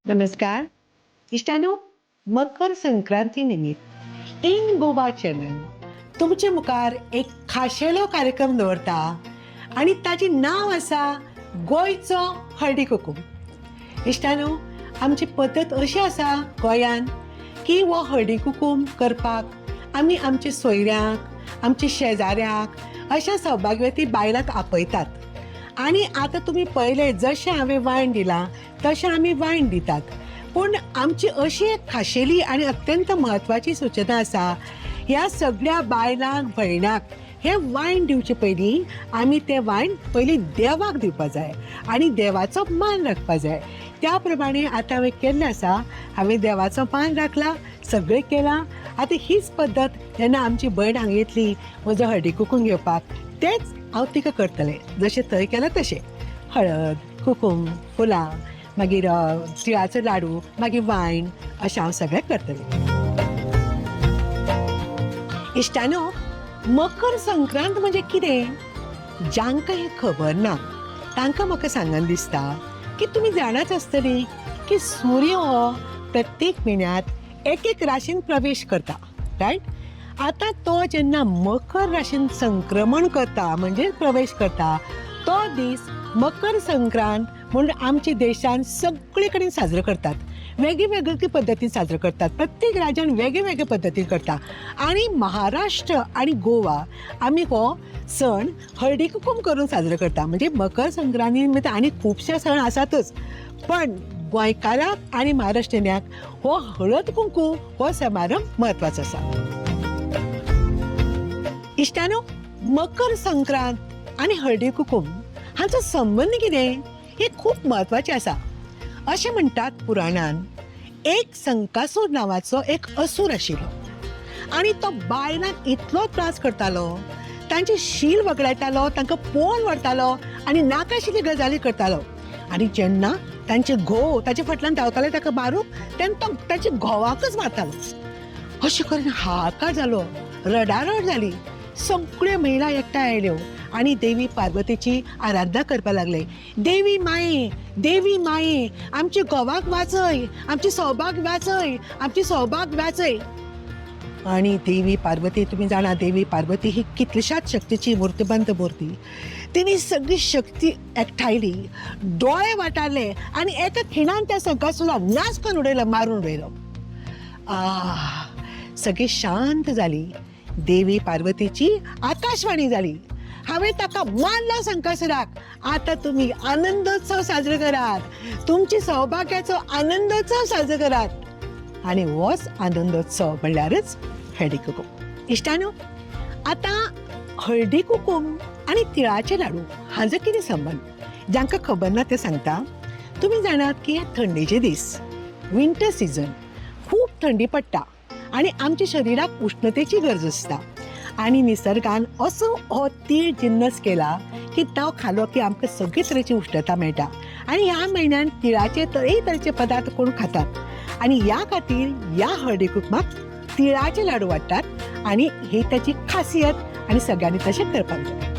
नमस्कार इश्टानो. मकर संक्रांती निमित्त in Goa channel तुमचे मुखार एक खाशेलो कार्यक्रम दवरता आणि ताचे नाव आसा गोंयचो हळदी कुकूम. इश्टानो, आमची पद्दत अशी आसा गोंयान की हो हळदी कुकूम करपाक आमी आमच्या सोयऱ्यांक, आमच्या शेजाऱ्यांक अशा सौभाग्यवती बायलांक आपयतात. आणि आता तुम्ही पहिले जशें हांवें वायन दिलां तशें आमी वायन दितात. पूण आमची अशी एक खाशेली आणि अत्यंत म्हत्वाची सूचना आसा, ह्या सगळ्या बायलांक भयणाक हे वायन दिवचे पयलीं आमी तें वायन पयलीं देवाक दिवपाक जाय आनी देवाचो मान राखपाक जाय. त्या प्रमाणे आतां हांवें केल्लें आसा. हांवें देवाचो मान राखला, सगळें केलां. आतां हीच पद्दत जेन्ना आमची भयण हांगा येतली म्हजो हळदी कुकूम घेवपाक, तेंच हांव तिका करतलें जशें थंय केलां तशें. हळद, कुकूम, फुलां, मागीर तिळाचो लाडू, मागीर वायन अशें हांव सगळें करतलें. इश्टानो, मकर संक्रांत म्हणजे कितें? जांकां हें खबर ना तांकां म्हाका सांगन दिसता की तुमी जाणाच आसतलीं की सूर्य हो प्रत्येक म्हयन्यांत एक एक राशीन प्रवेश करता, रायट? आता तो जेन्ना मकर राशीन संक्रमण करता म्हणजे प्रवेश करता, तो दीस मकर संक्रांत म्हणून आमच्या देशान सगळे कडेन साजरो करतात. वेगवेगळे पद्दतीन साजरो करतात. प्रत्येक राज्यान वेगवेगळे पद्दतीन करता. आणि महाराष्ट्र आणि गोवा आमी हो सण हळदी कुकूम करून साजरो करता. म्हणजे मकर संक्रांती निमित्त आनी खुबशे सण आसातच, पण गोंयकारांक आणि महाराष्ट्रीयांक हो हळद कुंकू हो समारंभ म्हत्वाचो आसा. इश्टानो, मकर संक्रांत आणि हळदी कुकूम हांचो संबंध कितें हे खूप महत्वाचें आसा. अशें म्हणटात पुराणान, एक संकासूर नांवाचो एक असूर आशिल्लो आनी तो बायलांक इतलो त्रास करतालो, तांची शील वगडायतालो, तांकां पळोवन व्हरतालो आनी नाकाशिल्ली गजाली करतालो. आनी जेन्ना तांचे घोव ताचे फाटल्यान धांवताले ताका मारूंक, तेन्ना तो ताच्या घोवाकच मारतालो. अशें करून हाहाकार जालो, रडारड जाली. सगळ्यो महिला एकठांय आयल्यो आनी देवी पार्वतीची आराधना करपाक लागले. देवी माये, देवी माये, आमच्या घोवाक वाचय, आमची सौभाग्य वाचय, आमची सौभाग्य वाचय. आणि देवी पार्वती, तुम्ही जाणा देवी पार्वती ही कितल्याशाच शक्तीची मूर्तिबंत मूर्ती. तिने सगळी शक्ती एकठायली, डोळे वाटारले आणि एका खिणान त्या संकासुराक नाश करून उडयलो, मारून उडयलो. सगळी शांत जाली. देवी पार्वतीची आकाशवाणी जाली. हांवें ताका मारलो संकासुराक. आता तुम्ही आनंदोत्सव साजरो करात, तुमची सौभाग्याचो आनंदोत्सव साजरो करात. आणि होच आनंदोत्सव म्हणल्यारच हळदी कुकूम. इश्टानो, आता हळदी कुकूम आणि तिळाचे लाडू हांचो कितें संबंध? जांकां खबर ना ते सांगता. तुम्ही जाणात की थंडेचे दीस, विंटर सीजन, खूप थंडी पडटा आणि आमच्या शरिराक उष्णतेची गरज असता. आणि निसर्गान असो हो तीळ जिन्नस केला की तो खालो की आमकां सगळे तरेची उष्णता मेळटा. आणि ह्या म्हयन्यान तिळाचे तरेतरेचे पदार्थ कोण खातात. आणि ह्या खातीर ह्या हळदी कुकमाक तिळाचे लाडू वाडटात आणि ही त्याची खासियत आणि सगळ्यांनी तशें करपाक जाय.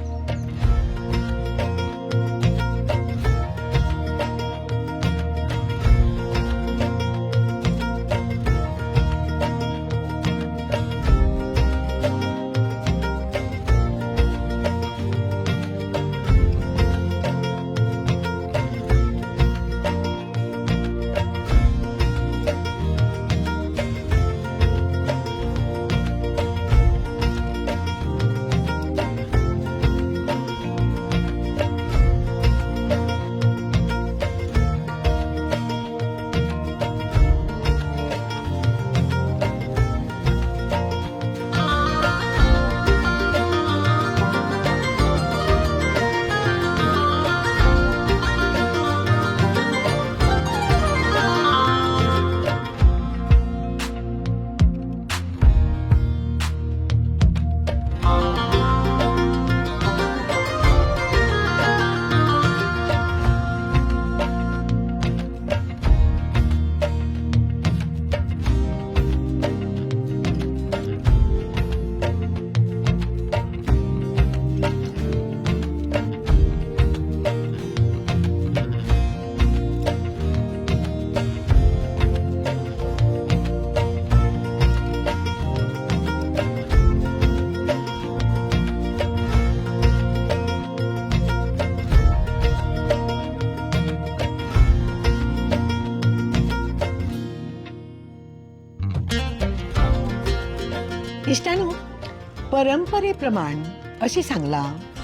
परंपरेप्रमाण अशी सांगला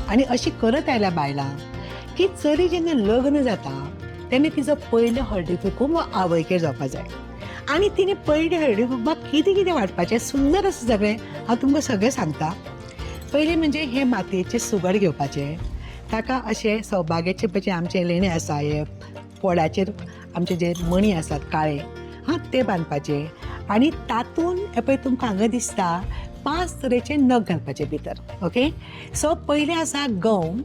आणि अशी करत आयल्या बायलां की चली जेन्ना लग्न जाता तेन्ना तिचो पयलो हळदी कुकूम हो आवयकेर जावपाक जाय आणि तिने पयले हळदी कुकूमाक कितें कितें वांटपाचें सुंदर असं सगळें हांव तुमकां सगळें सांगता. पयलें म्हणजे हे मातयेचें सुगड घेवपाचें, ताका अशें सौभाग्याचे पळय आमचे लेणे आसा हे पोडाचेर आमचे जे मणी आसात काळे ते बांदपाचे आणि तातूंत हे पळय तुमकां हांगा दिसता 5 तरेचे नग घालपाचे भितर. ओके, सो पयलें आसा गंव,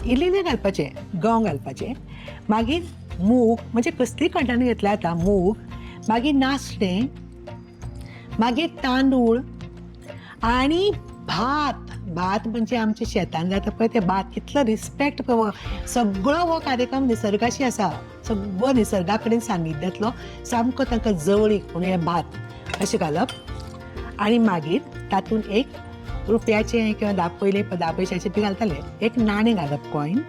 इल्लें घालपाचें, गंव घालपाचें, मागीर मूग म्हणजे कसलीय कडधान्य घेतल्या जाता, मूग, मागीर नाचणें, मागीर तांदूळ आणि भात. भात म्हणजे आमच्या शेतान जाता पळय ते भात, कितलो रिस्पेक्ट सगळो हो कार्यक्रम निसर्गाशी आसा, सगळो निसर्गा कडेन सान्निध्यातलो सामको तांकां जवळीक म्हणून हे भात अशें घालप आणि मागीर तातूंत एक रुपयाचें किंवा पयले 10 पयशाचें बी घालताले एक नाणें घालप कॉयन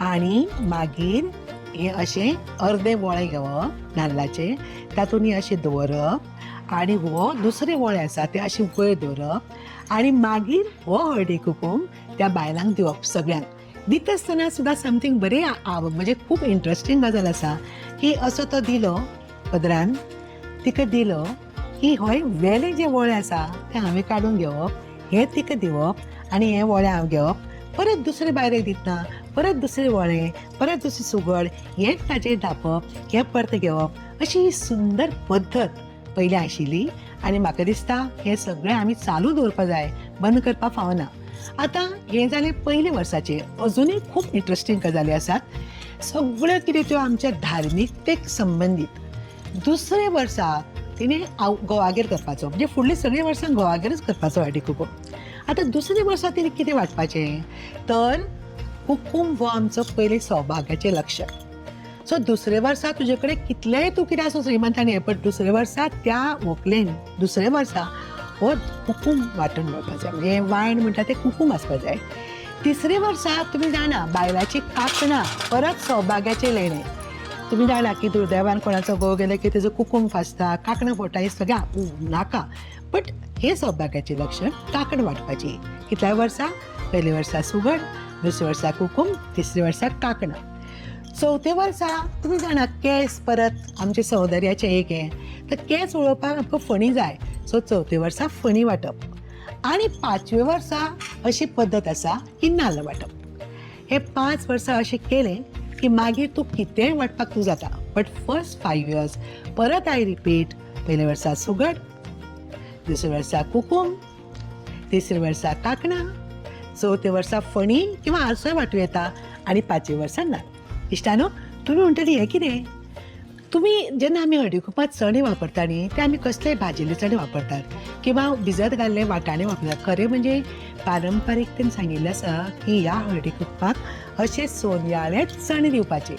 आणि मागीर हे अशें अर्दे वळे घेवप नाल्लाचे, तातूंत हे अशें दवरप आणि हो दुसरे वळे आसा ते अशें वयर दवरप आणि मागीर हो हळदी कुकूम त्या बायलांक दिवप सगळ्यांक. दिता आसतना सुद्दां समथींग बरें म्हणजे खूब इंट्रस्टींग गजाल आसा की असो तो दिलो पदरान, तिका दिलो की हय वेले जे वळे आसा ते हांवें काडून घेवप, हें तिका दिवप आणि हे वळे हांव घेवप, परत दुसरे बायलेक दितना परत दुसरे वळे, परत दुसरी सुगड हें ताचेर धापप, हें परत घेवप, अशी ही सुंदर पद्दत पयलीं आशिल्ली आणि म्हाका दिसता हें सगळें आमी चालू दवरपा जाय, बंद करपाक फावना. आतां हें जालें पयले वर्साचें. अजुनूय खूब इंट्रस्टींग गजाली आसात, सगळ्यो कितें त्यो आमच्या धार्मिकतेक संबंदीत. दुसरे वर्सा तिणें घोवागेर करपाचो, म्हणजे फुडलीं सगळीं वर्सां घोवागेरच करपाचो हळदी कुकूम. आतां दुसरे वर्सा तिणें कितें वांटपाचें तर कुकूम हो आमचो पयलीं सौभाग्याचें लक्षण. सो दुसरे वर्सा तुजे कडेन कितलेंय तूं कितें आसूं श्रीमंतानी हें, पण दुसरे वर्सा त्या व्हंकलेन दुसरे वर्सा हो कुकूम वांटून घेवपाक जाय, म्हणजे वायन म्हणटा तें कुकूम आसपाक जाय. तिसरे वर्सा तुमी जाणा बायलाची कांकणां, परत सौभाग्याचे लेणे. तुमी जाणा की दुर्दैवान कोणाचो घोव गेलो की तेजो कुकूम फासता, कांकणां फोडटा, हें सगळें नाका. बट हे सौभाग्याचें लक्षण कांकणां वांटपाची. कितल्या वर्सा? पयले वर्सा सुगड, दुसरे वर्सा कुकूम, तिसरे वर्सा कांकणां. चौथे वर्सा तुमी जाणा केस परत आमचे सौंदर्याचें एक हें, तर केस उडोवपाक आमकां फणी जाय, सो चौथे वर्सा फणी वांटप. आणि 5वे वर्सा अशी पद्दत आसा की नाल्ल वांटप. हे 5 वर्सां अशें केलें की मागीर तूं कितेंय वांटपाक तूं जाता. बट फर्स्ट 5 years परत आय रिपीट, पयले वर्सा सुगड, दुसरे वर्सा कुकूम, तिसरे वर्सा कांकणां, चौथे वर्सा फणी किंवा आरसोय वांटूं येता आणि 5वे वर्सा नाल्ल. इश्टानो, तुमी म्हणटली हें कितें? तुमी जेन्ना आमी हळदी कुकूमांत चणे वापरता न्ही, ते आमी कसलेय भाजिल्ले चणे वापरतात किंवा भिजत घाल्ले वाटाणे वापरतात. खरें म्हणजे पारंपारीकतेन सांगिल्लें आसा की ह्या हळदी कुकूमाक अशे सोनयाळे चणे दिवपाचे.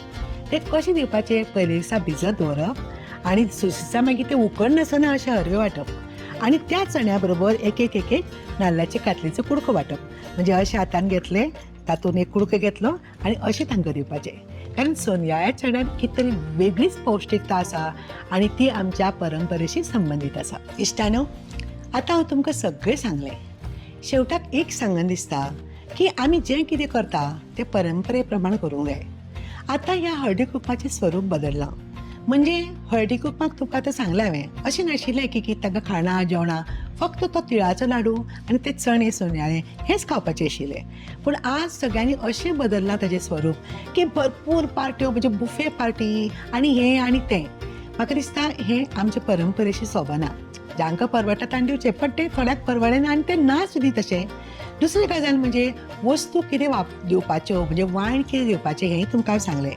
ते कशे दिवपाचे? पयले दिसा भिजत दवरप आणि दुसरे दिसा मागीर ते उकड नासतना अशे हरवे वांटप आणि त्या चण्या बरोबर एक एक नाल्लाचे कातलेचो कुडको वांटप. म्हणजे अशे हातान घेतले, तातूंत एक कुडको घेतलो आणि अशें तांकां दिवपाचें. कारण सोनयाळ्या चण्यान कितें तरी वेगळीच पौश्टिकता आसा आणि ती आमच्या परंपरेशी संबंदीत आसा. इश्टानो, आतां हांव तुमकां सगळें सांगलें. शेवटाक एक सांगन दिसता की आमी जें कितें करता तें परंपरे प्रमाण करूंक जाय. आतां ह्या हळदी कुकमाचें स्वरूप बदललां. म्हणजे हळदी कुकमाक तुका आतां सांगलें हांवें, अशें नाशिल्लें की तांकां खाणां जेवणां फक्त तो तिळाचो लाडू आणि ते चणे सोनयाळे हेच खावपाचें आशिल्लें. पूण आज सगळ्यांनी अशें बदललां ताचें स्वरूप की भरपूर पार्ट्यो, म्हणजे बुफे पार्टी आणि हें आणि तें. म्हाका दिसता हें आमचे परंपरेशी सोबना. जांकां परवडटा तांणी दिवचें, पण तें थोड्याक परवडना आनी तें ना सुद्दां तशें. दुसरी गजाल म्हणजे वस्तू कितें दिवपाच्यो, म्हणजे वायन कितें दिवपाचें हेंय तुमकां सांगलें.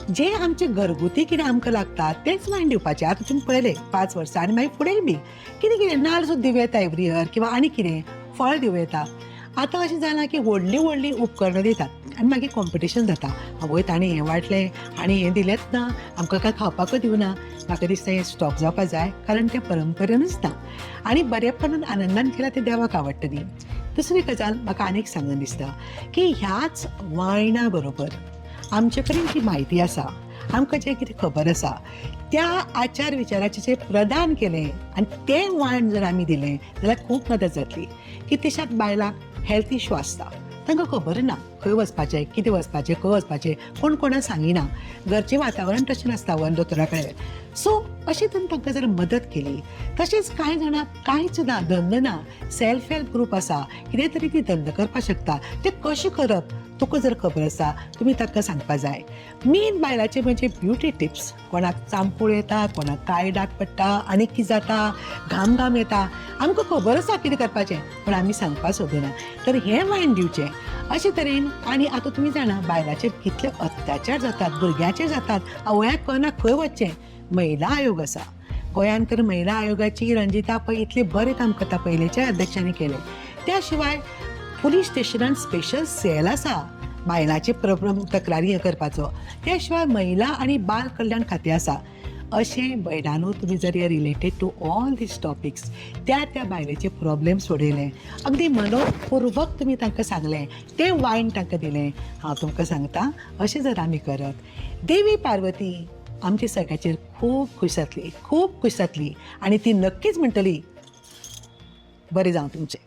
जे आमचे घरगुती कितें आमकां लागता तेंच वायन दिवपाचें. आतां तुमी पळयलें 5 वर्सां आनी मागीर फुडेंय बी कितें कितें नाल्ल सुद्दां दिवं येता एवरी इयर, किंवा आनी कितें फळ दिवं येता. आतां अशें जालां की व्हडलीं व्हडलीं उपकरणां दितात आनी मागीर कॉम्पिटिशन जाता. आवय ताणें हें वाटलें आनी हें दिलेंच ना, आमकां कांय खावपाकूच दिवना. म्हाका दिसता हें स्टॉप जावपाक जाय, कारण तें परंपरेनूच ना आनी बरेपणान आनंदान केल्यार तें देवाक आवडटली. दुसरी गजाल म्हाका आनीक सांगन दिसता की ह्याच वायना बरोबर आमचे कडेन जी म्हायती आसा, आमकां जें कितें खबर आसा त्या आचार विचाराचे जे प्रदान केले आणि ते वाण जर आमी दिलें जाल्यार खूब मदत जातली. कितल्याशाच बायलांक हेल्थ इश्यू आसता, तांकां खबर ना खंय वचपाचें, कितें वचपाचें, खंय वचपाचें, कोण कोणाक सांगिना. घरचें वातावरण तशें नासता वन दोतोरा कडेन. सो अशें तरेन तांकां जर मदत केली. तशेंच कांय जाणांक कांयच ना, धंद ना, सेल्फ हेल्प ग्रूप आसा, कितें तरी ती धंदो करपाक शकता. तें कशें करप तुका जर खबर आसा तुमी ताका सांगपाक जाय. मेन बायलाचे म्हणजे ब्युटी टिप्स. कोणाक चांपूळ येता, कोणाक काळे डाग पडटा, आनी कितें जाता, घाम येता, आमकां खबर आसा कितें करपाचें, पूण आमी सांगपाक सोदना. तर हें वायन दिवचें अशे तरेन. आनी आतां तुमी जाणा बायलाचेर कितले अत्याचार जातात, भुरग्याचेर जातात. आवयाक कळना खंय वचचें. महिला आयोग आसा गोंयांत, तर महिला आयोगाची रंजिता पै इतले बरें काम करता, पयलींच्या अध्यक्षांनी केलें. त्या शिवाय पुलीस स्टेशनान स्पेशल सेल आसा बायलांचे तक्रारी हें करपाचो. त्या शिवाय महिला आनी बाल कल्याण खातें आसा. अशें भयणानू तुमी जर हे related to all these topics त्या बायलेचे प्रॉब्लेम सोडयले, अगदी मनपूर्वक तुमी तांकां सांगलें, तें वायन तांकां दिलें, हांव तुमकां सांगता अशें जर आमी करत, देवी पार्वती आमच्या सगळ्याचेर खूब खूश जातली, खूब खूश जातली. आनी ती नक्कीच म्हणटली बरें जावं तुमचें.